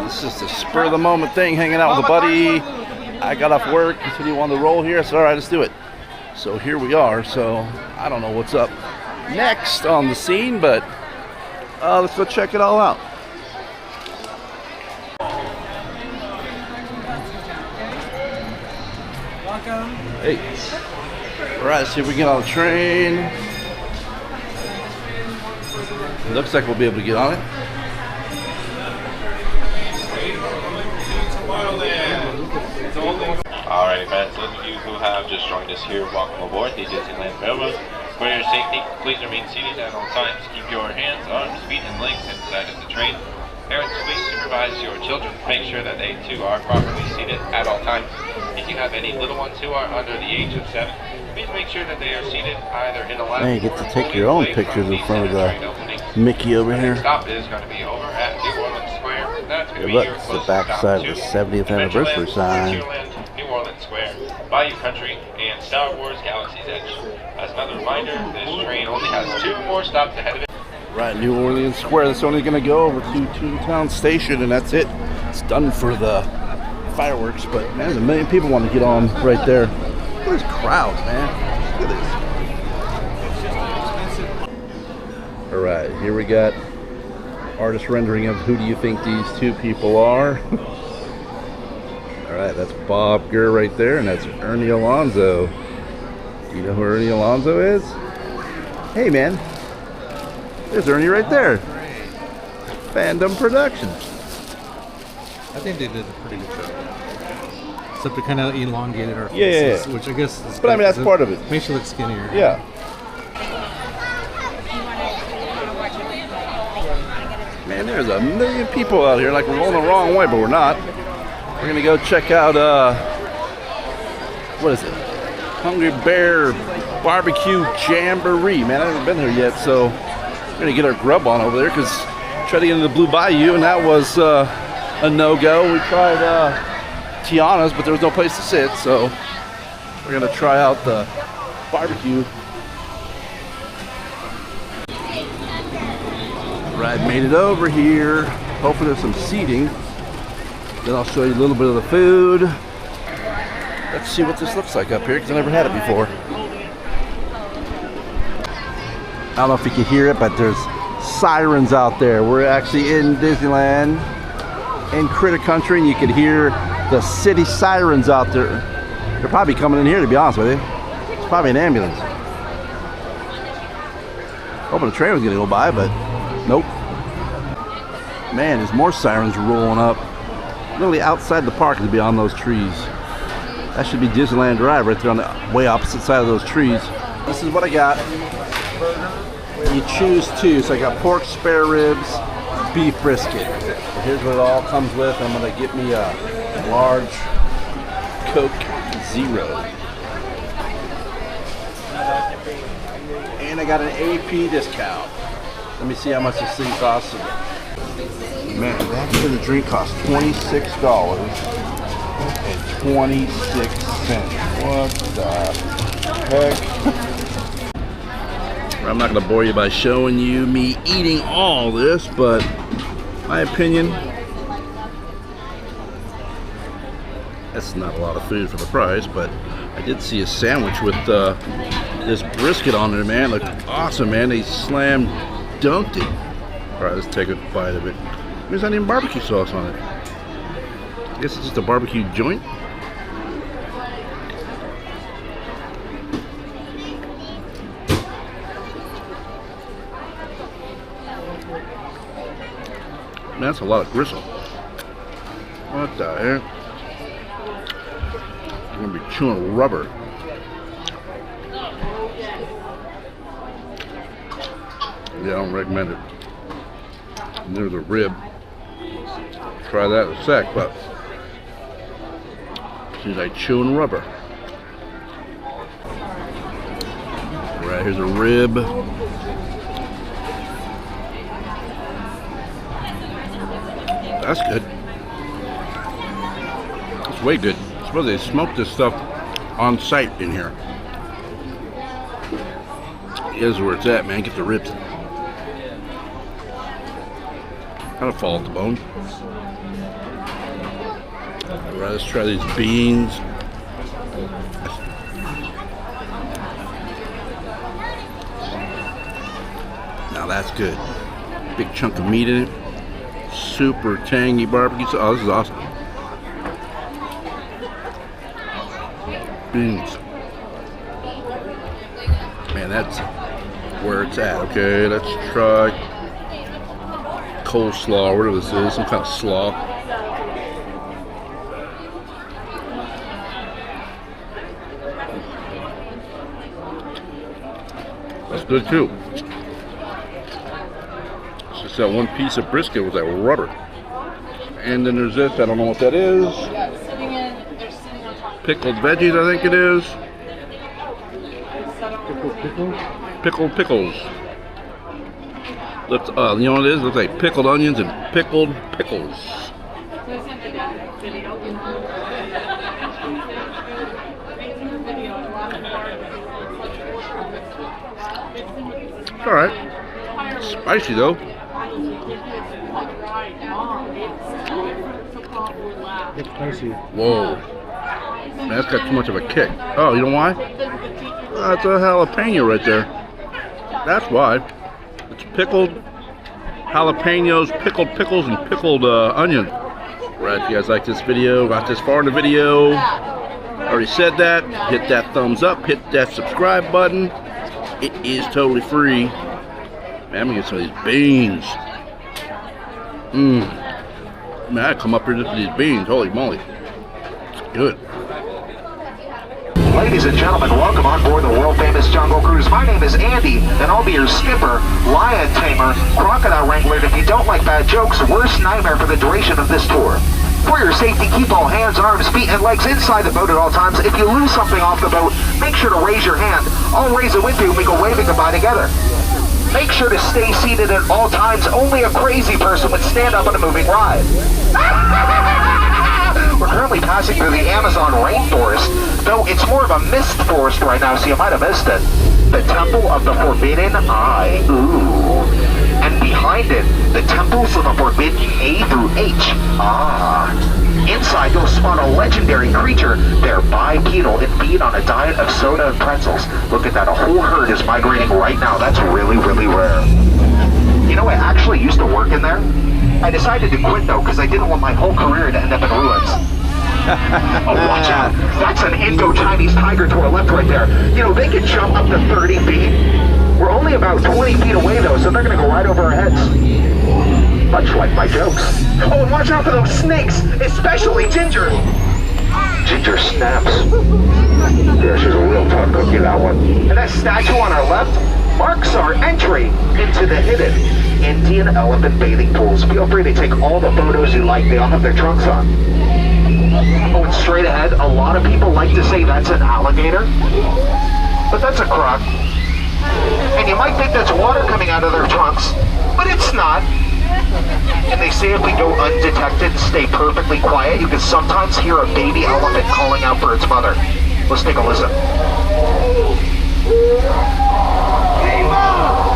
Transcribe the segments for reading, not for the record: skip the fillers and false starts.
This is just a spur of the moment thing, hanging out with a buddy. I got off work, he said he wanted to roll here, so all right, let's do it. So here we are. So I don't know what's up next on the scene, but let's go check it all out. Welcome. Hey. All right, let's see if we can get on the train. It looks like we'll be able to get on it. Alrighty, fans, those of you who have just joined us here, welcome aboard the Disneyland Railroad. For your safety, please remain seated at all times. Keep your hands, arms, feet, and legs inside of the train. Parents, please supervise your children. Make sure that they too are properly seated at all times. If you have any little ones who are under the age of 7, please make sure that they are seated either in a lap. Man, you get to take your own pictures in front of the Mickey over here. The stop is going to be over at New Orleans Square. That's going to be Look, your it's the closest back stop side of to the 70th anniversary sign. New Orleans Square, Bayou Country, and Star Wars Galaxy's Edge. As another reminder, this train only has 2 more stops ahead of it. Right, New Orleans Square. That's only going to go over to Toontown Station, and that's it. It's done for the fireworks, but man, there's a million people want to get on right there. Look at this crowd, man. Look at this. All right, here we got artist rendering of who do you think these 2 people are. All right, that's Bob Gurr right there, and that's Ernie Alonso. Do you know who Ernie Alonso is? Hey, man. There's Ernie right there. Fandom Productions. I think they did a pretty good job. Except they kind of elongated our Yeah. faces, which I guess is But I mean, that's part of it. Makes you look skinnier. Yeah. Man, there's a million people out here. Like we're going the wrong way, but we're not. We're gonna go check out what is it? Hungry Bear Barbecue Jamboree. Man, I've never been here yet, so we're gonna get our grub on over there because tried to get into the Blue Bayou and that was a no-go. We tried Tiana's, but there was no place to sit, so we're gonna try out the barbecue. Right, made it over here. Hopefully there's some seating. Then I'll show you a little bit of the food. Let's see what this looks like up here because I never had it before. I don't know if you can hear it, but there's sirens out there. We're actually in Disneyland in Critter Country, and you can hear the city sirens out there. They're probably coming in here, to be honest with you. It's probably an ambulance. Hoping the train was gonna go by, but nope. Man, there's more sirens rolling up. Literally outside the park is beyond those trees. That should be Disneyland Drive right there on the way opposite side of those trees. This is what I got. You choose 2. So I got pork spare ribs, beef brisket. So here's what it all comes with. I'm gonna get me a large Coke Zero. And I got an AP discount. Let me see how much this thing costs. Man, that for the drink costs $26.26. What the heck? I'm not going to bore you by showing you me eating all this, but my opinion, that's not a lot of food for the price, but I did see a sandwich with this brisket on there, man. Looked awesome, man. They slam dunked it. All right, let's take a bite of it. There's not even barbecue sauce on it. I guess it's just a barbecue joint. Man, that's a lot of gristle. What the heck? I'm gonna be chewing rubber. Yeah, I don't recommend it. And there's a rib. Try that in a sec, but seems like chewing rubber. Right, here's a rib. That's good. That's way good. I suppose they smoked this stuff on site in here. Here's where it's at, man. Get the ribs. Kind of fall at the bone. All right, let's try these beans. Now that's good. Big chunk of meat in it. Super tangy barbecue sauce. Oh, this is awesome. Beans. Man, that's where it's at. Okay, let's try coleslaw, whatever this is, some kind of slaw. That's good too. It's just that one piece of brisket with that rubber. And then there's this, I don't know what that is. Pickled veggies, I think it is. Pickled pickles. Looks, you know what it is? Looks like pickled onions and pickled pickles. It's alright. Spicy though. It's spicy. Whoa. Man, that's got too much of a kick. Oh, you know why? That's a jalapeno right there. That's why. It's pickled jalapenos, pickled pickles, and pickled onion. Right, if you guys like this video, got this far in the video, already said that, hit that thumbs up, hit that subscribe button. It is totally free. Man, I'm gonna get some of these beans. Man, I come up here just for these beans. Holy moly. It's good. Ladies and gentlemen, welcome on board the world-famous Jungle Cruise. My name is Andy, and I'll be your skipper, lion tamer, crocodile wrangler, and if you don't like bad jokes, worst nightmare for the duration of this tour. For your safety, keep all hands, arms, feet, and legs inside the boat at all times. If you lose something off the boat, make sure to raise your hand. I'll raise it with you and we go waving goodbye together. Make sure to stay seated at all times. Only a crazy person would stand up on a moving ride. We're currently passing through the Amazon rainforest, though it's more of a mist forest right now, so you might have missed it. The Temple of the Forbidden Eye. Ooh. And behind it, the Temples of the Forbidden A through H. Ah. Inside, you'll spot a legendary creature. They're bipedal and feed on a diet of soda and pretzels. Look at that, a whole herd is migrating right now. That's really, really rare. You know, I actually used to work in there. I decided to quit though, because I didn't want my whole career to end up in ruins. Oh, watch out. That's an Indo-Chinese tiger to our left right there. You know, they can jump up to 30 feet. We're only about 20 feet away though, so they're going to go right over our heads. Much like my jokes. Oh, and watch out for those snakes, especially Ginger. Ginger snaps. Yeah, she's a real tough cookie, that one. And that statue on our left marks our entry into the hidden Indian elephant bathing pools. Feel free to take all the photos you like. They all have their trunks on. Oh, and straight ahead, a lot of people like to say that's an alligator, but that's a croc. And you might think that's water coming out of their trunks, but it's not. And they say if we go undetected and stay perfectly quiet, you can sometimes hear a baby elephant calling out for its mother. Let's take a listen.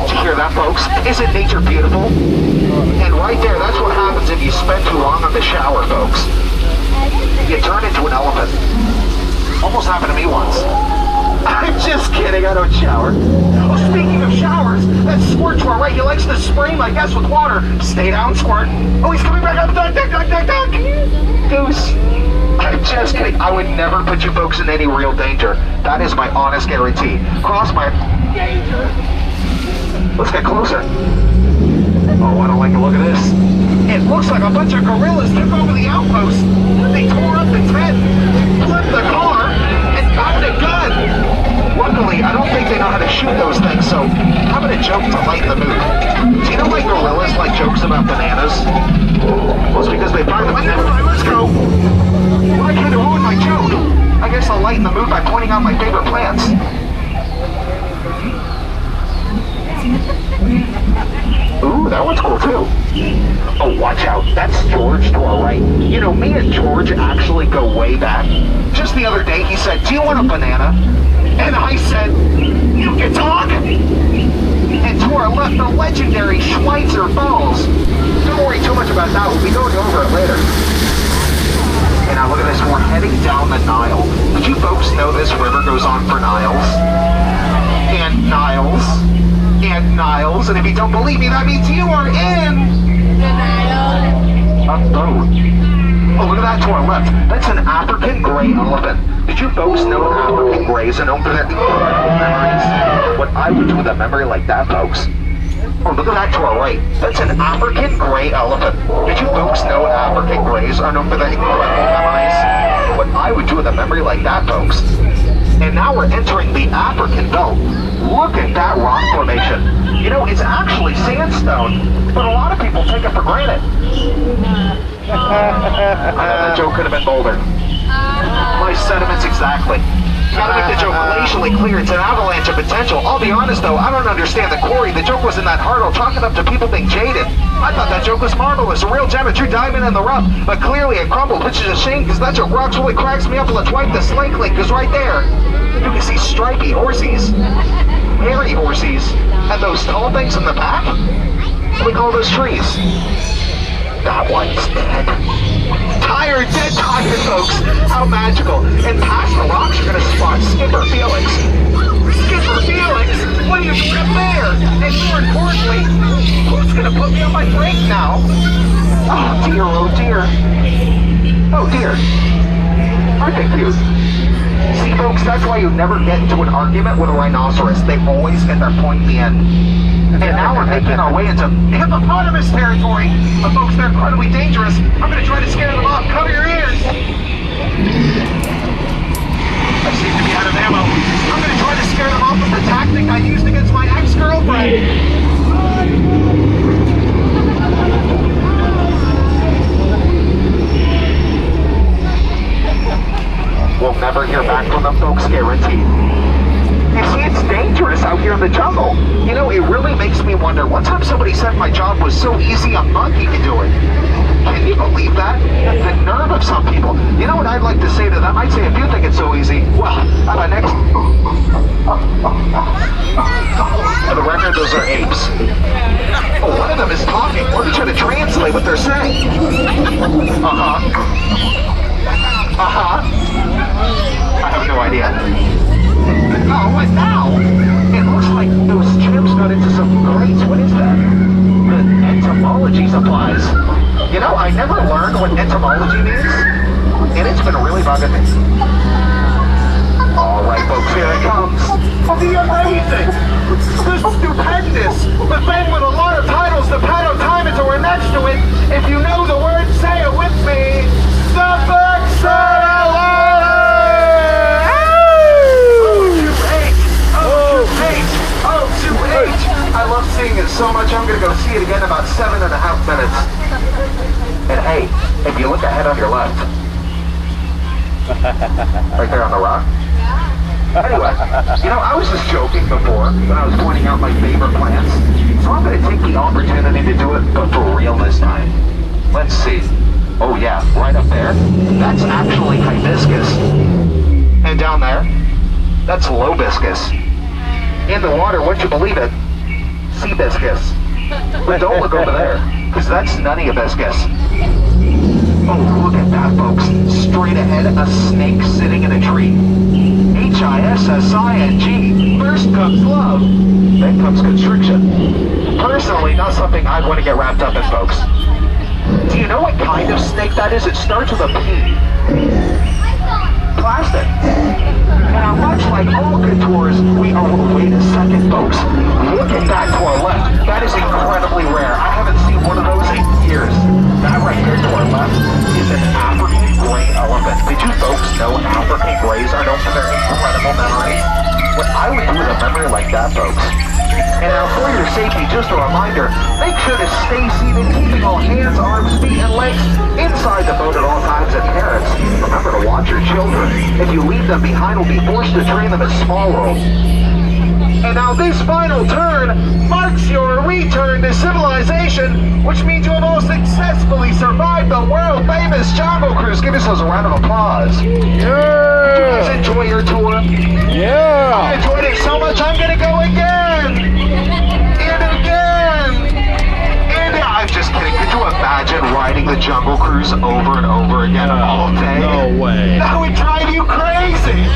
Did you hear that, folks? Isn't nature beautiful? And right there, that's what happens if you spend too long on the shower, folks. You turn into an elephant. Almost happened to me once. I'm just kidding, I don't shower. Oh, speaking of showers, that squirt to our right, he likes to spray my guests with water. Stay down, squirt. Oh, he's coming back up. Duck, duck, duck, duck, duck. Goose. I'm just kidding. I would never put you folks in any real danger. That is my honest guarantee. Cross my danger. Let's get closer. Oh, I don't like the look of this. It looks like a bunch of gorillas took over the outpost. They tore up the tent, flipped the car, and found a gun. Luckily, I don't think they know how to shoot those things, so how about a joke to lighten the mood? Do you know why gorillas like jokes about bananas? Well, it's because they find them. Never mind, let's go. Well, I kind of ruined my joke. I guess I'll lighten the mood by pointing out my favorite plants. Ooh, that one's cool too. Oh, watch out. That's George to our right. You know, me and George actually go way back. Just the other day, he said, do you want a banana? And I said, you can talk? And to our left, the legendary Schweitzer Falls. Don't worry too much about that. We'll be going over it later. And now look at this. know this river goes on for miles? And miles. And miles. And if you don't believe me, that means you are in a boat. Oh, look at that to our left. That's an African gray elephant. Did you folks know African grays are known for their incredible memories? What I would do with a memory like that, folks. Oh, look at that to our right. That's an African gray elephant. Did you folks know African grays are known for their incredible memories? What I would do with a memory like that, folks. And now we're entering the African belt. Look at that rock formation. You know, it's actually sandstone, but a lot of people take it for granted. I know that joke could have been bolder. My sentiments exactly. You gotta make the joke glacially clear. It's an avalanche of potential. I'll be honest though, I don't understand the Corey. The joke wasn't that hard. I'll chalk it up to people being jaded. I thought that joke was marvelous. A real gem, a true diamond in the rough. But clearly it crumbled, which is a shame because that joke rocks really cracks me up. Let's wipe the slate clean because right there, you can see stripy horsies, hairy horsies, and those tall things in the back. What do we call those trees? That one's dead. Tired, dead tired, folks. How magical. And past the rocks, you're going to spot Skipper Felix. Skipper Felix? What are you doing up there? And more importantly, who's going to put me on my brake now? Oh dear, oh dear. Oh dear. Aren't they cute? See, folks, that's why you never get into an argument with a rhinoceros. They always get their point in the end. And now we're making our way into hippopotamus territory. But folks, they're incredibly dangerous. I'm going to try to scare them off. Cover your ears. I seem to be out of ammo. I'm going to try to scare them off with the tactic I used against my ex-girlfriend. We'll never hear back from them, folks, guaranteed. You see, it's dangerous out here in the jungle. You know, it really makes me wonder. One time somebody said my job was so easy a monkey could do it. Can you believe that? The nerve of some people. You know what I'd like to say to them? I'd say, if you think it's so easy, well, how about next? For the record, those are apes. Oh, one of them is talking. We're trying to translate what they're saying. Uh-huh. Uh-huh. I have no idea. Oh, what now? It looks like those chimps got into some crates. What is that? The entomology supplies. You know, I never learned what entomology means, and it's been really bugging me. All right, folks, here it comes. Oh, the amazing! The stupendous! The thing with a lot of titles, the pad of time until we're next to it. If you know the word, say it with me. The Vexilla! I love seeing it so much, I'm going to go see it again in about 7.5 minutes. And hey, if you look ahead on your left, right there on the rock. Anyway, you know, I was just joking before when I was pointing out my favorite plants. So I'm going to take the opportunity to do it, but for real this time. Let's see. Oh yeah, right up there. That's actually hibiscus. And down there, that's lobiscus. In the water, wouldn't you believe it? Seabiscus. But don't look over there, because that's none hibiscus. Oh, look at that, folks. Straight ahead, a snake sitting in a tree. H-I-S-S-I-N-G. First comes love, then comes constriction. Personally, not something I'd want to get wrapped up in, folks. Do you know what kind of snake that is? It starts with a P. Plastic. Now, much like all good tours, we are... Wait a second, folks. Look at that to our left. That is incredibly rare. I haven't seen one of those in years. That right there to our left is an African gray elephant. Did you folks know African grays are known for their incredible memory? What I would do with a memory like that, folks. And now, for your safety, just a reminder, make sure to stay seated, keeping all hands, arms, feet, and legs inside the boat at all times. And parents, remember to watch your children. If you leave them behind, we'll be forced to train them as small roles. And now this final turn marks your return to civilization, which means you have all successfully survived the world-famous Jungle Cruise. Give yourselves a round of applause. Yeah! Did you guys enjoy your tour? Yeah! I enjoyed it so much, I'm gonna go again! And again! And I'm just kidding. Could you imagine riding the Jungle Cruise over and over again all day? No way. That would drive you crazy!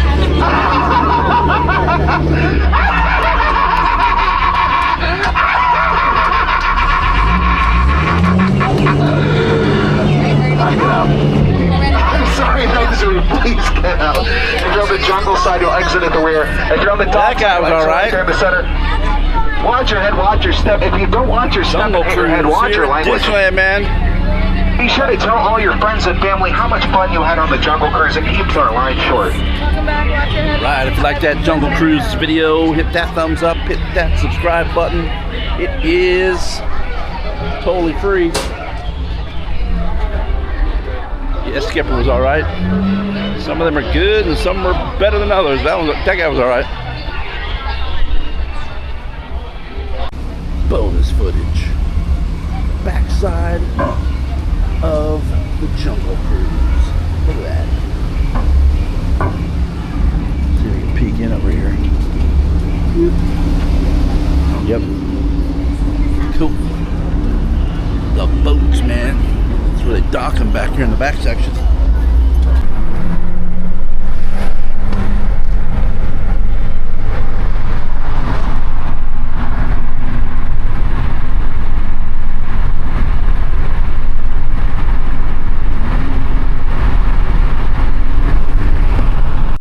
I'm sorry, officer, please get out. If you're on the jungle side, you'll exit at the rear. If you're on the top That guy side, was you'll all right. exit in the center. Watch your head, watch your step. If you don't watch your step Jungle and hit your Cruise head, watch here your at language. Disneyland, man. Be sure to tell all your friends and family how much fun you had on the Jungle Cruise. It keeps our line short. Welcome back, watch your head. Right, if you like that Jungle Cruise video, hit that thumbs up, hit that subscribe button. It is totally free. Yeah, Skipper was all right. Some of them are good and some are better than others. That guy was all right. Bonus footage. Backside of the Jungle Cruise. Look at that. See if we can peek in over here. Yep. Cool. The boats, man. That's where they dock them back here in the back section.